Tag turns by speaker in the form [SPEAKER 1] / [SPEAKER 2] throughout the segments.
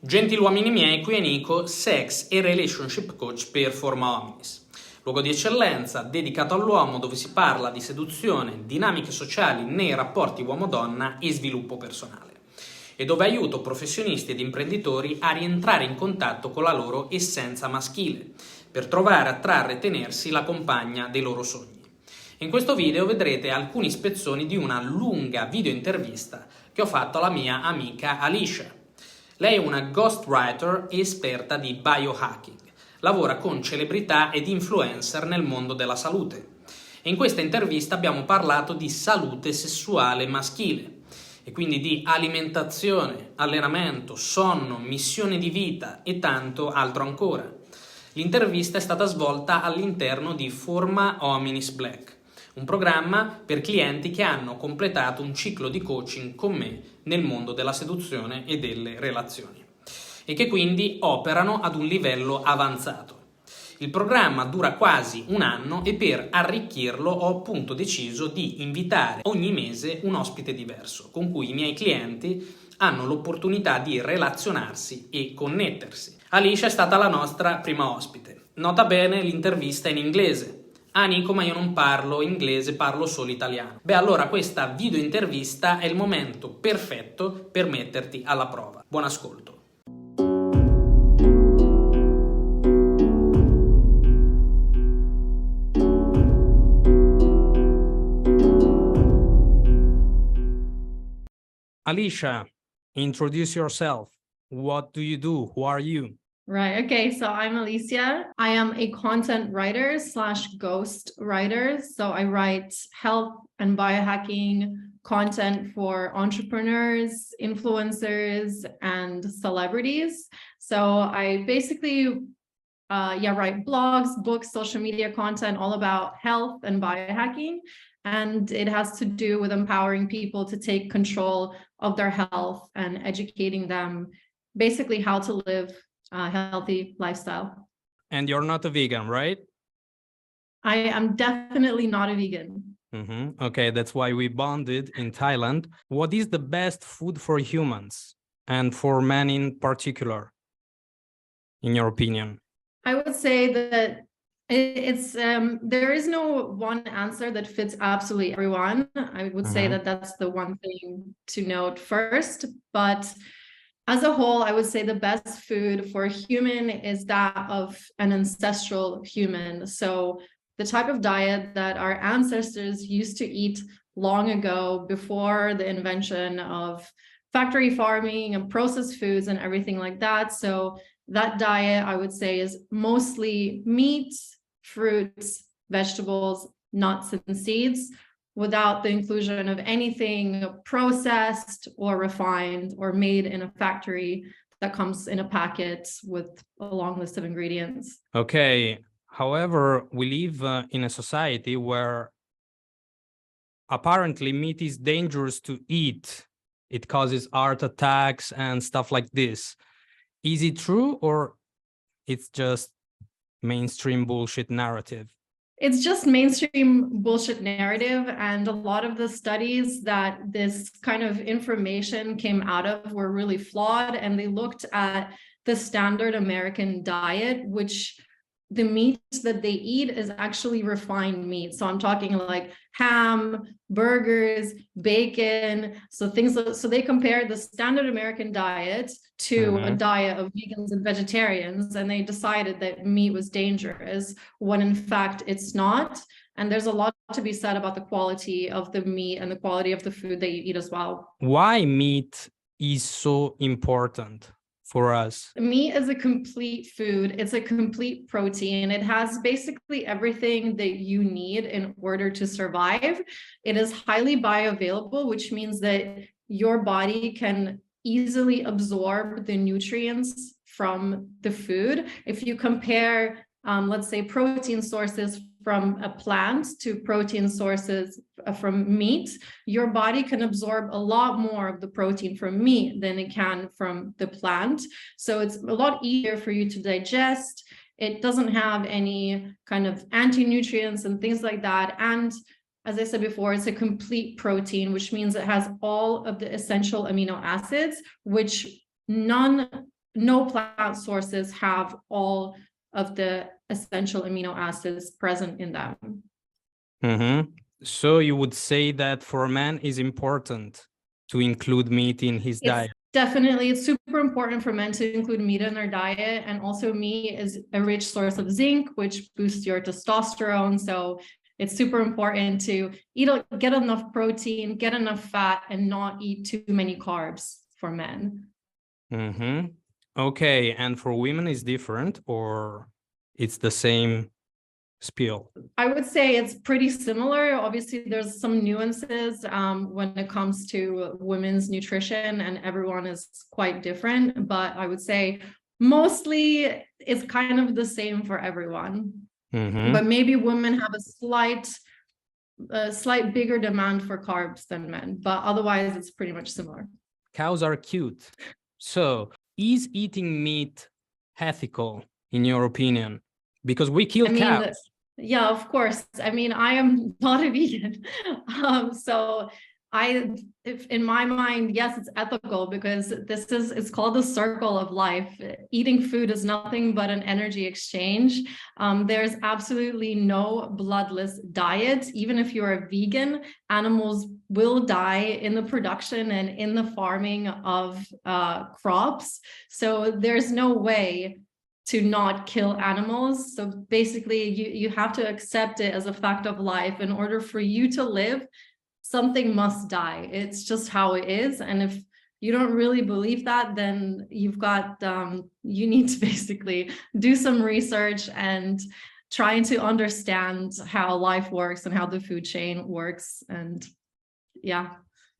[SPEAKER 1] Gentiluomini miei, qui è Nico, sex e relationship coach per Forma Hominis. Luogo di eccellenza dedicato all'uomo dove si parla di seduzione, dinamiche sociali nei rapporti uomo-donna e sviluppo personale. E dove aiuto professionisti ed imprenditori a rientrare in contatto con la loro essenza maschile, per trovare, attrarre e tenersi la compagna dei loro sogni. In questo video vedrete alcuni spezzoni di una lunga video intervista che ho fatto alla mia amica Alicia. Lei è una ghostwriter e esperta di biohacking. Lavora con celebrità ed influencer nel mondo della salute. E in questa intervista abbiamo parlato di salute sessuale maschile e quindi di alimentazione, allenamento, sonno, missione di vita e tanto altro ancora. L'intervista è stata svolta all'interno di Forma Hominis Black, un programma per clienti che hanno completato un ciclo di coaching con me nel mondo della seduzione e delle relazioni e che quindi operano ad un livello avanzato. Il programma dura quasi un anno e per arricchirlo ho appunto deciso di invitare ogni mese un ospite diverso con cui i miei clienti hanno l'opportunità di relazionarsi e connettersi. Alicia è stata la nostra prima ospite. Nota bene, l'intervista è in inglese. Ah Nico, ma io non parlo inglese, parlo solo italiano. Beh, allora questa video intervista è il momento perfetto per metterti alla prova. Buon ascolto. Alicia, introduce yourself. What do you do? Who are you?
[SPEAKER 2] Right. Okay. So I'm Alicia. I am a content writer / ghost writer. So I write health and biohacking content for entrepreneurs, influencers, and celebrities. So I basically write blogs, books, social media content all about health and biohacking. And it has to do with empowering people to take control of their health and educating them basically how to live a healthy lifestyle.
[SPEAKER 1] And you're not a vegan, right?
[SPEAKER 2] I am definitely not a vegan.
[SPEAKER 1] Okay, that's why we bonded in Thailand. What is the best food for humans and for men in particular, in your opinion?
[SPEAKER 2] I would say that it's there is no one answer that fits absolutely everyone. I would say that that's the one thing to note first, but as a whole, I would say the best food for a human is that of an ancestral human. So the type of diet that our ancestors used to eat long ago, before the invention of factory farming and processed foods and everything like that. So that diet, I would say, is mostly meat, fruits, vegetables, nuts, and seeds, without the inclusion of anything processed or refined or made in a factory that comes in a packet with a long list of ingredients.
[SPEAKER 1] Okay. However, we live in a society where apparently meat is dangerous to eat. It causes heart attacks and stuff like this. Is it true, or it's just mainstream bullshit narrative?
[SPEAKER 2] It's just mainstream bullshit narrative, and a lot of the studies that this kind of information came out of were really flawed, and they looked at the standard American diet, which the meat that they eat is actually refined meat. So I'm talking like ham, burgers, bacon, so they compared the standard American diet to a diet of vegans and vegetarians, and they decided that meat was dangerous, when in fact it's not. And there's a lot to be said about the quality of the meat and the quality of the food that you eat as well.
[SPEAKER 1] Why meat is so important for us?
[SPEAKER 2] Meat is a complete food. It's a complete protein. It has basically everything that you need in order to survive. It is highly bioavailable, which means that your body can easily absorb the nutrients from the food. If you compare, let's say, protein sources from a plant to protein sources from meat, your body can absorb a lot more of the protein from meat than it can from the plant. So it's a lot easier for you to digest. It doesn't have any kind of anti-nutrients and things like that. And as I said before, it's a complete protein, which means it has all of the essential amino acids, which none no plant sources have all of the essential amino acids present in them.
[SPEAKER 3] Mm-hmm. So you would say that for a man is important to include meat in his diet?
[SPEAKER 2] Definitely, it's super important for men to include meat in their diet. And also meat is a rich source of zinc, which boosts your testosterone. So it's super important to get enough protein, get enough fat, and not eat too many carbs for men.
[SPEAKER 3] Mm-hmm. Okay, and for women is different, or it's the same spiel?
[SPEAKER 2] I would say it's pretty similar. Obviously, there's some nuances when it comes to women's nutrition, and everyone is quite different. But I would say mostly it's kind of the same for everyone.
[SPEAKER 3] Mm-hmm.
[SPEAKER 2] But maybe women have a slight bigger demand for carbs than men, but otherwise it's pretty much similar.
[SPEAKER 3] Cows are cute. So is eating meat ethical in your opinion? Because we kill cows.
[SPEAKER 2] Yeah, of course. I mean, I am not a vegan. So if in my mind, yes, it's ethical because it's called the circle of life. Eating food is nothing but an energy exchange. There's absolutely no bloodless diet. Even if you're a vegan, animals will die in the production and in the farming of crops. So there's no way to not kill animals. So basically you have to accept it as a fact of life. In order for you to live, something must die. It's just how it is. And if you don't really believe that, then you need to basically do some research and trying to understand how life works and how the food chain works. And yeah.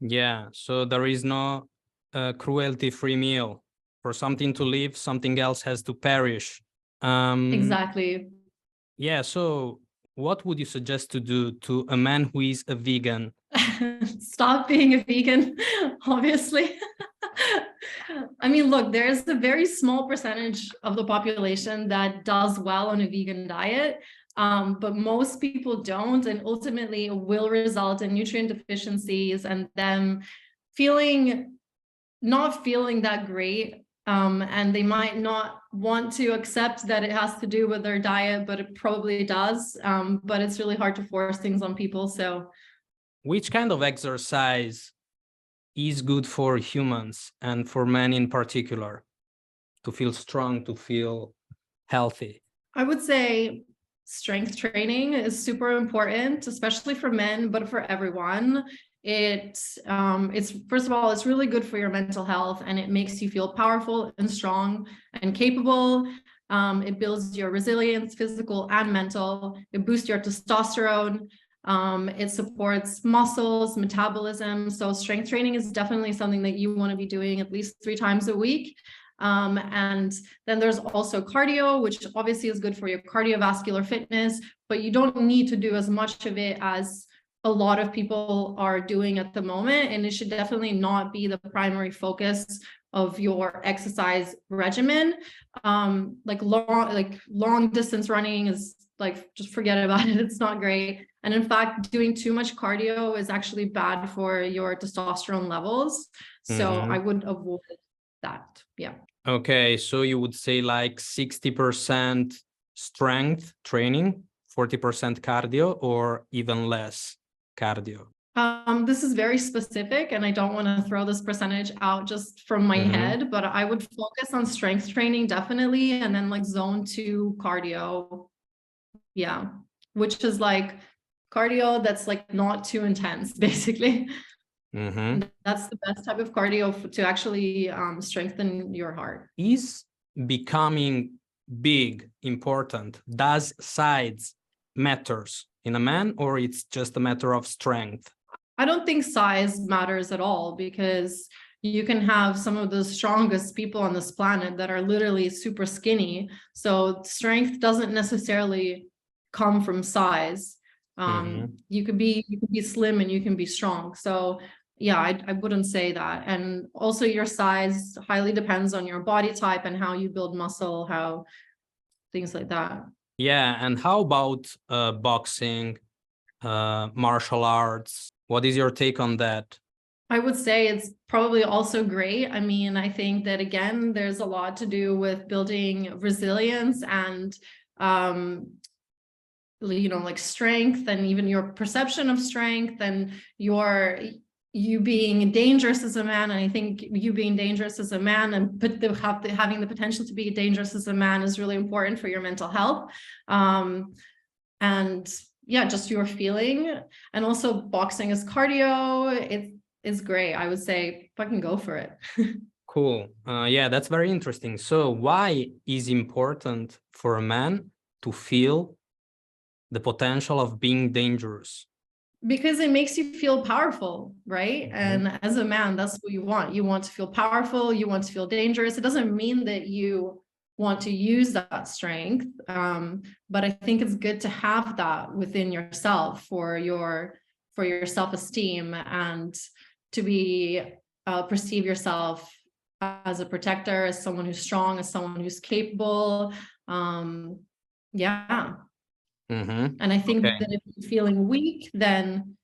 [SPEAKER 3] Yeah, so there is no cruelty-free meal. For something to live, something else has to perish.
[SPEAKER 2] Exactly.
[SPEAKER 3] Yeah, so what would you suggest to do to a man who is a vegan?
[SPEAKER 2] Stop being a vegan, obviously. I mean, look, there's a very small percentage of the population that does well on a vegan diet, but most people don't, and ultimately it will result in nutrient deficiencies and them not feeling that great. And they might not want to accept that it has to do with their diet, but it probably does. But it's really hard to force things on people. So
[SPEAKER 3] which kind of exercise is good for humans and for men in particular to feel strong, to feel healthy?
[SPEAKER 2] I would say strength training is super important, especially for men, but for everyone. It's first of all, it's really good for your mental health, and it makes you feel powerful and strong and capable. It builds your resilience, physical and mental. It boosts your testosterone. It supports muscles, metabolism. So strength training is definitely something that you want to be doing at least 3 times a week. And then there's also cardio, which obviously is good for your cardiovascular fitness, but you don't need to do as much of it as a lot of people are doing at the moment. And it should definitely not be the primary focus of your exercise regimen. Like long distance running is just forget about it. It's not great. And in fact, doing too much cardio is actually bad for your testosterone levels. So I would avoid that. Yeah.
[SPEAKER 3] Okay, so you would say like 60% strength training, 40% cardio, or even less cardio?
[SPEAKER 2] This is very specific, and I don't want to throw this percentage out just from my head, but I would focus on strength training definitely, and then like zone 2 cardio. Yeah, which is like cardio that's like not too intense, basically. That's the best type of cardio to actually strengthen your heart.
[SPEAKER 3] Is becoming big important? Does size matters in a man, or it's just a matter of strength?
[SPEAKER 2] I don't think size matters at all, because you can have some of the strongest people on this planet that are literally super skinny. So strength doesn't necessarily come from size. You could be slim and you can be strong. So yeah, I wouldn't say that. And also your size highly depends on your body type and how you build muscle, how things like that.
[SPEAKER 3] Yeah, and how about boxing, martial arts? What is your take on that?
[SPEAKER 2] I would say it's probably also great. I mean, I think that again, there's a lot to do with building resilience and like strength, and even your perception of strength, and you being dangerous as a man. And I think you being dangerous as a man and having the potential to be dangerous as a man is really important for your mental health. And yeah, just your feeling. And also boxing is cardio. It's great. I would say fucking go for it.
[SPEAKER 3] Cool. Yeah, that's very interesting. So why is important for a man to feel the potential of being dangerous?
[SPEAKER 2] Because it makes you feel powerful, right? And as a man, that's what you want. You want to feel powerful. You want to feel dangerous. It doesn't mean that you want to use that strength. But I think it's good to have that within yourself for your self-esteem, and to be perceive yourself as a protector, as someone who's strong, as someone who's capable. Yeah. And I think that if you're feeling weak, then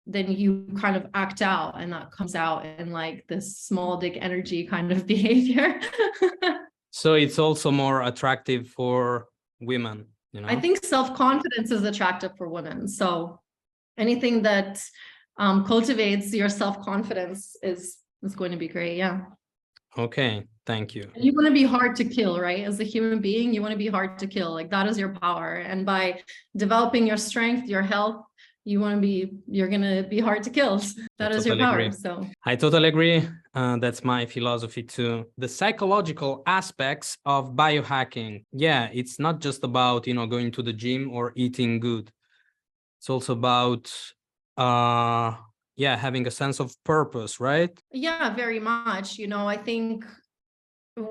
[SPEAKER 2] you kind of act out, and that comes out in like this small dick energy kind of behavior.
[SPEAKER 3] So it's also more attractive for women, you know?
[SPEAKER 2] I think self-confidence is attractive for women. So anything that cultivates your self-confidence is going to be great. Yeah.
[SPEAKER 3] Okay, thank you.
[SPEAKER 2] And you want to be hard to kill, right? As a human being, you want to be hard to kill. Like that is your power. And by developing your strength, your health, you're going to be hard to kill. That is your power. So
[SPEAKER 3] I totally agree. That's my philosophy too. The psychological aspects of biohacking. Yeah, it's not just about, going to the gym or eating good. It's also about, having a sense of purpose, right?
[SPEAKER 2] Yeah, very much. I think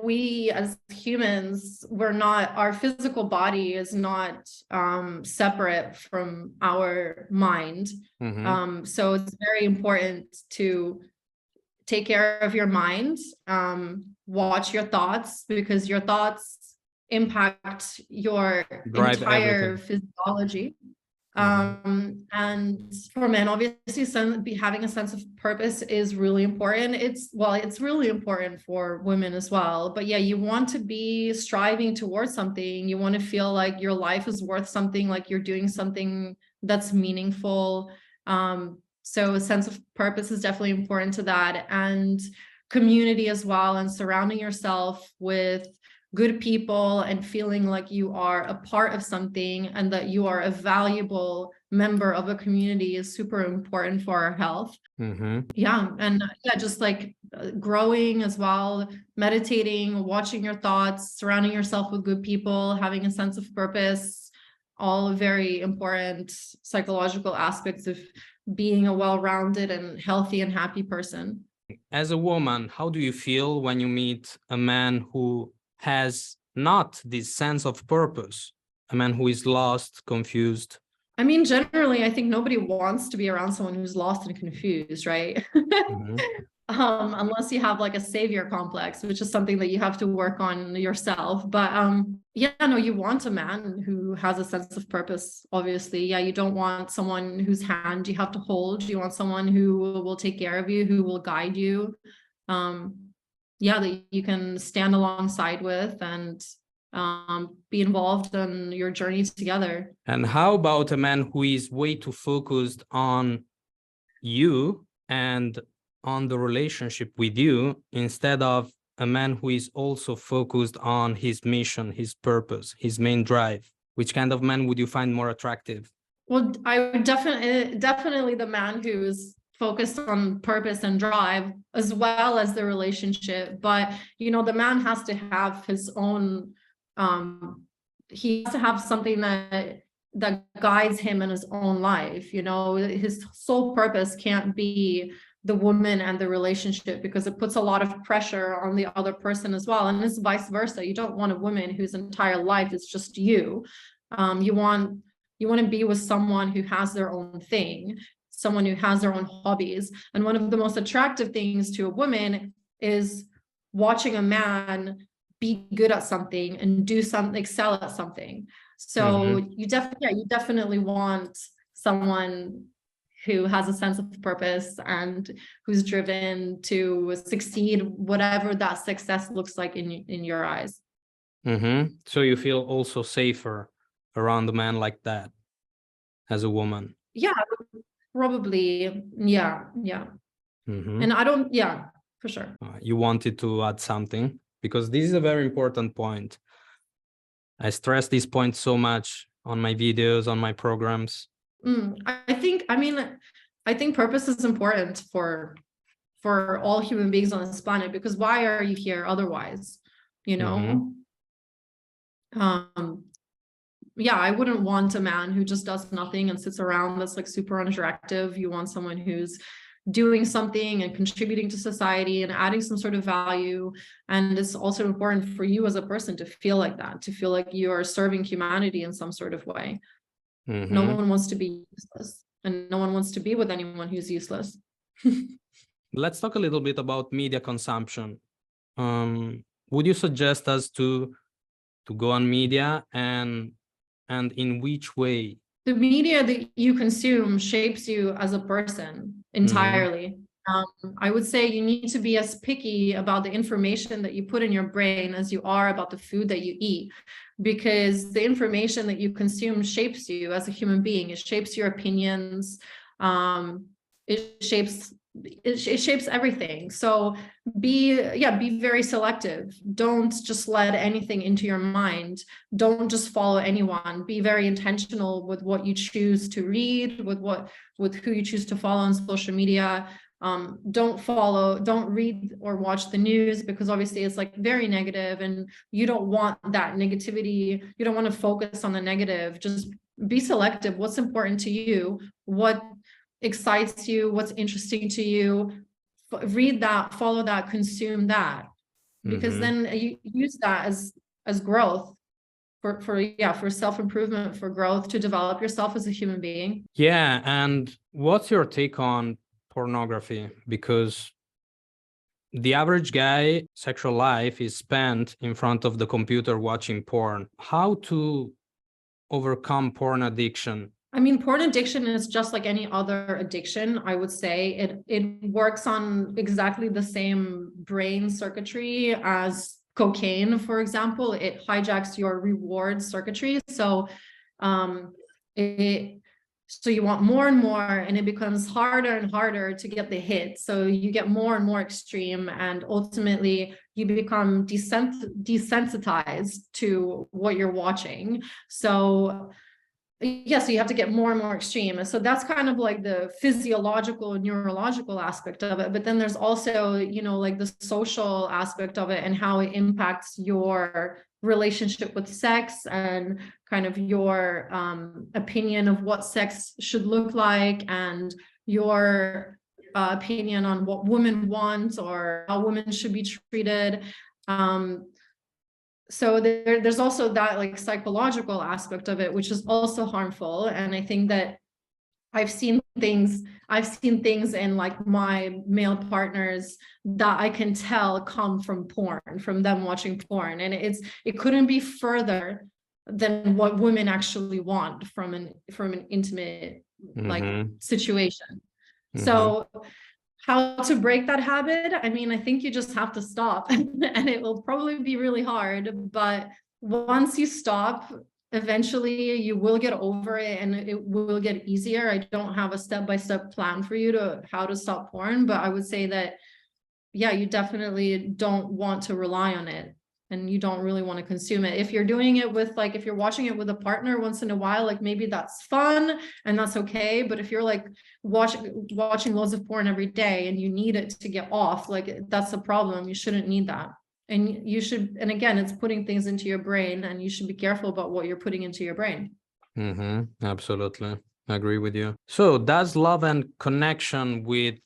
[SPEAKER 2] we as humans, our physical body is not separate from our mind. So it's very important to take care of your mind, watch your thoughts, because your thoughts impact your entire physiology. And for men, obviously, having a sense of purpose is really important. It's really important for women as well. But yeah, you want to be striving towards something. You want to feel like your life is worth something, like you're doing something that's meaningful. So a sense of purpose is definitely important to that, and community as well, and surrounding yourself with good people and feeling like you are a part of something and that you are a valuable member of a community is super important for our health. Yeah. And just like growing as well, meditating, watching your thoughts, surrounding yourself with good people, having a sense of purpose, all very important psychological aspects of being a well-rounded and healthy and happy person.
[SPEAKER 3] As a woman, how do you feel when you meet a man who has not this sense of purpose, a man who is lost, confused?
[SPEAKER 2] I mean, generally, I think nobody wants to be around someone who's lost and confused, right? Unless you have like a savior complex, which is something that you have to work on yourself. But you want a man who has a sense of purpose, obviously. Yeah, you don't want someone whose hand you have to hold. You want someone who will take care of you, who will guide you. That you can stand alongside with and be involved in your journey together. And
[SPEAKER 3] how about a man who is way too focused on you and on the relationship with you, instead of a man who is also focused on his mission, his purpose, his main drive? Which kind of man would you find more attractive?
[SPEAKER 2] Well, I would definitely the man who's focused on purpose and drive, as well as the relationship. But the man has to have his own he has to have something that guides him in his own life. His sole purpose can't be the woman and the relationship, because it puts a lot of pressure on the other person as well, and it's vice versa. You don't want a woman whose entire life is just you. You want to be with someone who has their own thing, someone who has their own hobbies. And one of the most attractive things to a woman is watching a man be good at something and do something, excel at something. So you definitely want someone who has a sense of purpose and who's driven to succeed, whatever that success looks like in your eyes.
[SPEAKER 3] So you feel also safer around a man like that as a woman?
[SPEAKER 2] Yeah, probably. Yeah. And I don't, yeah, for sure.
[SPEAKER 3] You wanted to add something, because this is a very important point. I stress this point so much on my videos, on my programs.
[SPEAKER 2] I think purpose is important for all human beings on this planet, because why are you here otherwise? You know? Yeah, I wouldn't want a man who just does nothing and sits around that's like super unattractive. You want someone who's doing something and contributing to society and adding some sort of value. And it's also important for you as a person to feel like that, to feel like you are serving humanity in some sort of way. No one wants to be useless, and no one wants to be with anyone who's useless.
[SPEAKER 3] Let's talk a little bit about media consumption. Would you suggest us to go on media, and in which way?
[SPEAKER 2] The media that you consume shapes you as a person entirely. I would say you need to be as picky about the information that you put in your brain as you are about the food that you eat, because the information that you consume shapes you as a human being. It shapes your opinions. It shapes everything. So be very selective. Don't just let anything into your mind. Don't just follow anyone. Be very intentional with what you choose to read, with who you choose to follow on social media. Don't read or watch the news, because obviously it's like very negative, and you don't want that negativity. You don't want to focus on the negative. Just be selective. What's important to you? What excites you? What's interesting to you? Read that, follow that, consume that, because then you use that as growth for self-improvement, for growth, to develop yourself as a human being.
[SPEAKER 3] Yeah, and what's your take on pornography? Because the average guy sexual life is spent in front of the computer watching porn. How to overcome porn addiction?
[SPEAKER 2] I mean, porn addiction is just like any other addiction, I would say. It works on exactly the same brain circuitry as cocaine, for example. It hijacks your reward circuitry. So so you want more and more, and it becomes harder and harder to get the hit. So you get more and more extreme, and ultimately you become desensitized to what you're watching. So so you have to get more and more extreme. And so that's kind of like the physiological and neurological aspect of it. But then there's also, like the social aspect of it, and how it impacts your relationship with sex, and kind of your opinion of what sex should look like, and your opinion on what women want or how women should be treated. So there's also that like psychological aspect of it, which is also harmful. And I think that I've seen things in like my male partners that I can tell come from porn, from them watching porn. And it couldn't be further than what women actually want from an intimate like situation. So how to break that habit? I mean, I think you just have to stop, and it will probably be really hard, but once you stop, eventually you will get over it, and it will get easier. I don't have a step-by-step plan for you to how to stop porn, but I would say that, yeah, you definitely don't want to rely on it, and you don't really want to consume it. If you're doing it with if you're watching it with a partner once in a while, like maybe that's fun and that's okay. But if you're like watching loads of porn every day and you need it to get off, like that's a problem. You shouldn't need that. And you should, and again, it's putting things into your brain, and you should be careful about what you're putting into your brain.
[SPEAKER 3] Absolutely. I agree with you. So does love and connection with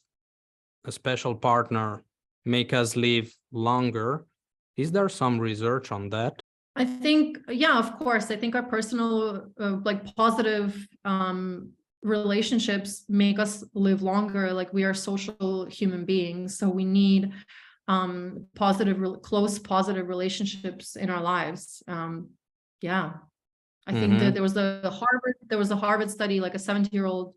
[SPEAKER 3] a special partner make us live longer? Is there some research on that?
[SPEAKER 2] I think, yeah, of course. I think our personal, positive relationships make us live longer. Like, we are social human beings, so we need close positive relationships in our lives. I think that there was a Harvard study, like a 70-year-old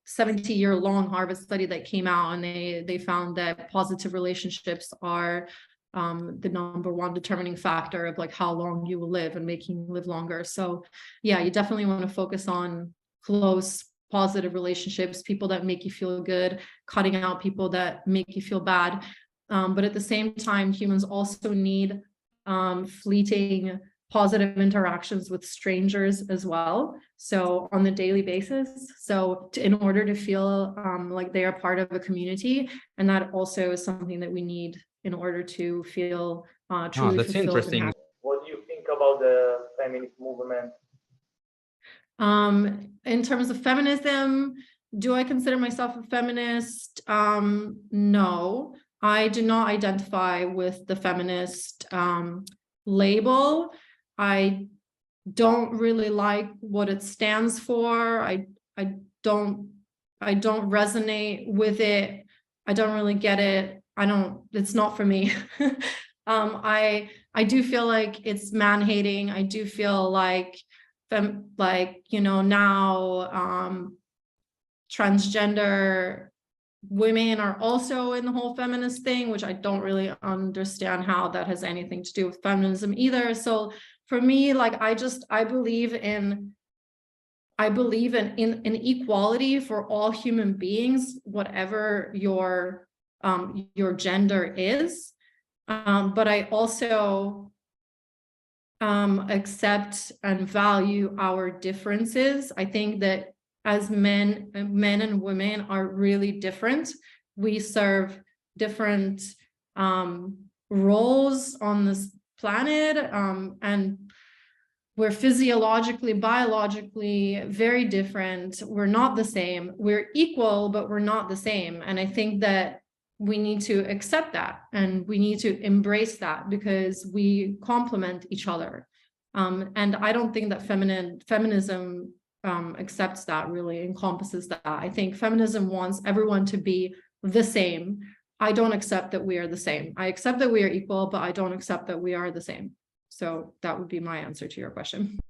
[SPEAKER 2] 70-year-long Harvard study that came out, and they found that positive relationships are the number one determining factor of like how long you will live and making you live longer. So yeah, you definitely want to focus on close, positive relationships, people that make you feel good, cutting out people that make you feel bad. But at the same time, humans also need fleeting positive interactions with strangers as well, so on the daily basis, so in order to feel like they are part of a community. And that also is something that we need in order to feel truly
[SPEAKER 3] that's
[SPEAKER 2] fulfilled.
[SPEAKER 3] interesting.
[SPEAKER 4] What do you think about the feminist movement?
[SPEAKER 2] In terms of feminism, do I consider myself a feminist? No, I do not identify with the feminist label. I don't really like what it stands for. I don't resonate with it. I don't really get it. It's not for me. I do feel like it's man-hating. I do feel like now transgender women are also in the whole feminist thing, which I don't really understand how that has anything to do with feminism either. So for me, like, I believe in equality for all human beings, whatever your gender is. But I also accept and value our differences. I think that as men and women are really different. We serve different roles on this planet, and we're physiologically, biologically very different. We're not the same. We're equal, but we're not the same. And I think that we need to accept that, and we need to embrace that, because we complement each other. And I don't think that feminism accepts that, really encompasses that. I think feminism wants everyone to be the same. I don't accept that we are the same. I accept that we are equal, but I don't accept that we are the same. So that would be my answer to your question.